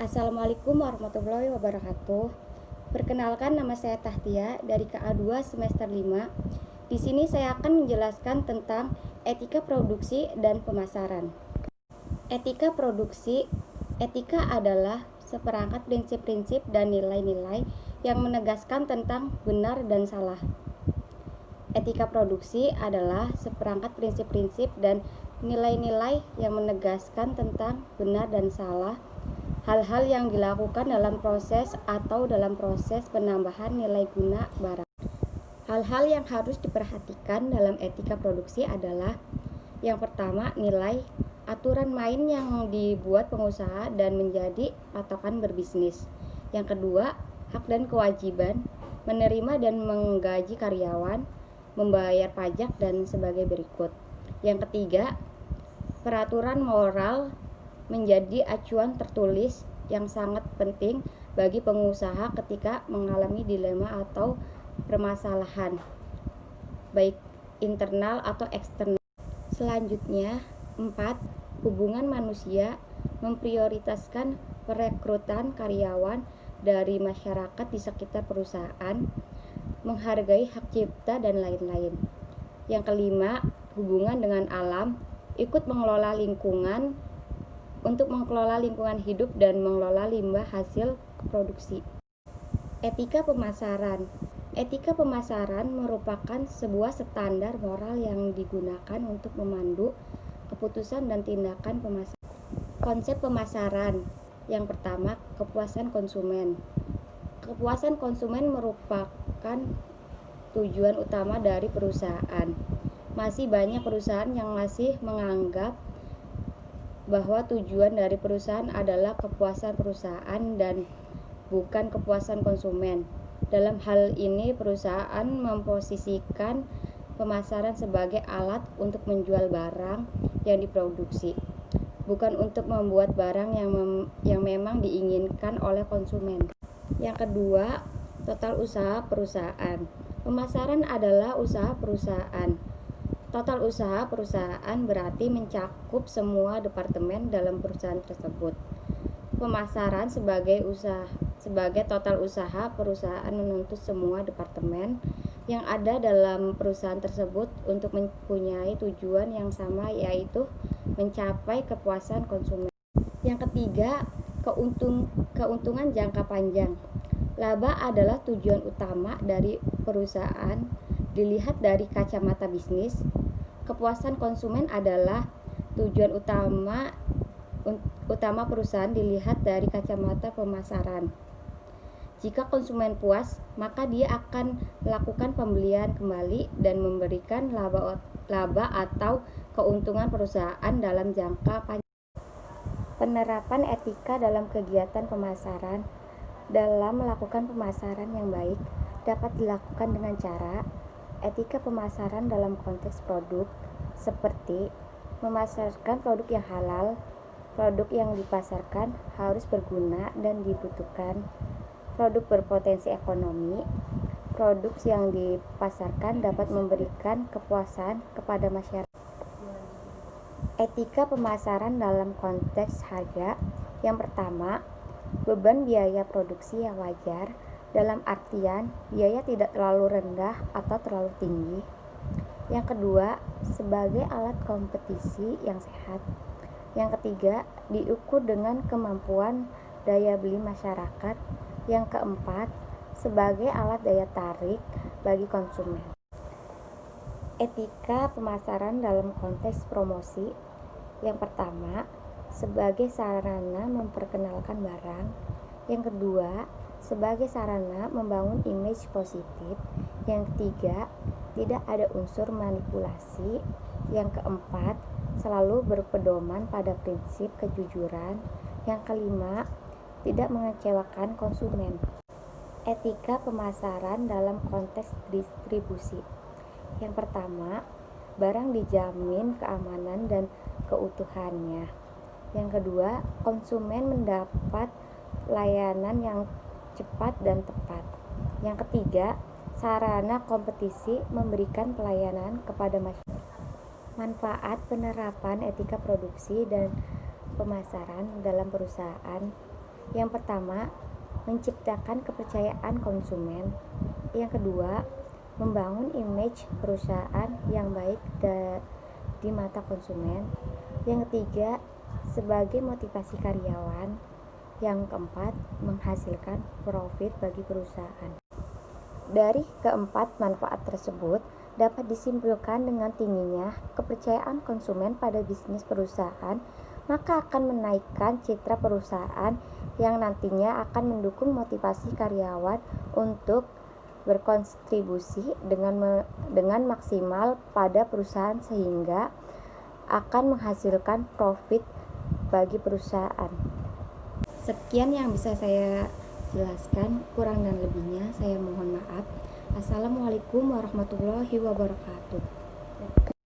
Assalamualaikum warahmatullahi wabarakatuh. Perkenalkan, nama saya Tahtia dari KA2 semester 5. Di sini saya akan menjelaskan tentang etika produksi dan pemasaran. Etika produksi. Etika adalah seperangkat prinsip-prinsip dan nilai-nilai yang menegaskan tentang benar dan salah. Etika produksi adalah seperangkat prinsip-prinsip dan nilai-nilai yang menegaskan tentang benar dan salah hal-hal yang dilakukan dalam proses atau dalam proses penambahan nilai guna barang. Hal-hal yang harus diperhatikan dalam etika produksi adalah: yang pertama, nilai, aturan main yang dibuat pengusaha dan menjadi patokan berbisnis. Yang kedua, hak dan kewajiban, menerima dan menggaji karyawan, membayar pajak dan sebagai berikut. Yang ketiga, peraturan moral menjadi acuan tertulis yang sangat penting bagi pengusaha ketika mengalami dilema atau permasalahan, baik internal atau eksternal. Selanjutnya, 4. Hubungan manusia, memprioritaskan perekrutan karyawan dari masyarakat di sekitar perusahaan, menghargai hak cipta, dan lain-lain. Yang kelima, hubungan dengan alam, ikut mengelola lingkungan untuk mengelola lingkungan hidup dan mengelola limbah hasil produksi. Etika pemasaran. Etika pemasaran merupakan sebuah standar moral yang digunakan untuk memandu keputusan dan tindakan pemasaran. Konsep pemasaran. Yang pertama, kepuasan konsumen. Kepuasan konsumen merupakan tujuan utama dari perusahaan. Masih banyak perusahaan yang masih menganggap bahwa tujuan dari perusahaan adalah kepuasan perusahaan dan bukan kepuasan konsumen. Dalam hal ini, perusahaan memposisikan pemasaran sebagai alat untuk menjual barang yang diproduksi, bukan untuk membuat barang yang memang diinginkan oleh konsumen. Yang kedua, total usaha perusahaan. Pemasaran adalah usaha perusahaan. Total usaha perusahaan berarti mencakup semua departemen dalam perusahaan tersebut. Pemasaran sebagai total usaha perusahaan menuntut semua departemen yang ada dalam perusahaan tersebut untuk mempunyai tujuan yang sama, yaitu mencapai kepuasan konsumen. Yang ketiga, keuntungan jangka panjang. Laba adalah tujuan utama dari perusahaan dilihat dari kacamata bisnis. Kepuasan konsumen adalah tujuan utama perusahaan dilihat dari kacamata pemasaran. Jika konsumen puas, maka dia akan melakukan pembelian kembali dan memberikan laba atau keuntungan perusahaan dalam jangka panjang. Penerapan etika dalam kegiatan pemasaran. Dalam melakukan pemasaran yang baik dapat dilakukan dengan cara: etika pemasaran dalam konteks produk, seperti memasarkan produk yang halal. Produk yang dipasarkan harus berguna dan dibutuhkan. Produk berpotensi ekonomi. Produk yang dipasarkan dapat memberikan kepuasan kepada masyarakat. Etika pemasaran dalam konteks harga. Yang pertama, beban biaya produksi yang wajar, dalam artian biaya tidak terlalu rendah atau terlalu tinggi. Yang kedua, sebagai alat kompetisi yang sehat. Yang ketiga, diukur dengan kemampuan daya beli masyarakat. Yang keempat, sebagai alat daya tarik bagi konsumen. Etika pemasaran dalam konteks promosi. Yang pertama, sebagai sarana memperkenalkan barang. Yang kedua, sebagai sarana membangun image positif. Yang ketiga, tidak ada unsur manipulasi. Yang keempat, selalu berpedoman pada prinsip kejujuran. Yang kelima, tidak mengecewakan konsumen. Etika pemasaran dalam konteks distribusi. Yang pertama, barang dijamin keamanan dan keutuhannya. Yang kedua, konsumen mendapat layanan yang cepat dan tepat. Yang ketiga, sarana kompetisi memberikan pelayanan kepada masyarakat. Manfaat penerapan etika produksi dan pemasaran dalam perusahaan. Yang pertama, menciptakan kepercayaan konsumen. Yang kedua, membangun image perusahaan yang baik di mata konsumen. Yang ketiga, sebagai motivasi karyawan. Yang keempat, menghasilkan profit bagi perusahaan. Dari keempat manfaat tersebut dapat disimpulkan dengan tingginya kepercayaan konsumen pada bisnis perusahaan, maka akan menaikkan citra perusahaan yang nantinya akan mendukung motivasi karyawan untuk berkontribusi dengan maksimal pada perusahaan sehingga akan menghasilkan profit bagi perusahaan. Sekian yang bisa saya jelaskan, kurang dan lebihnya saya mohon maaf. Assalamualaikum warahmatullahi wabarakatuh.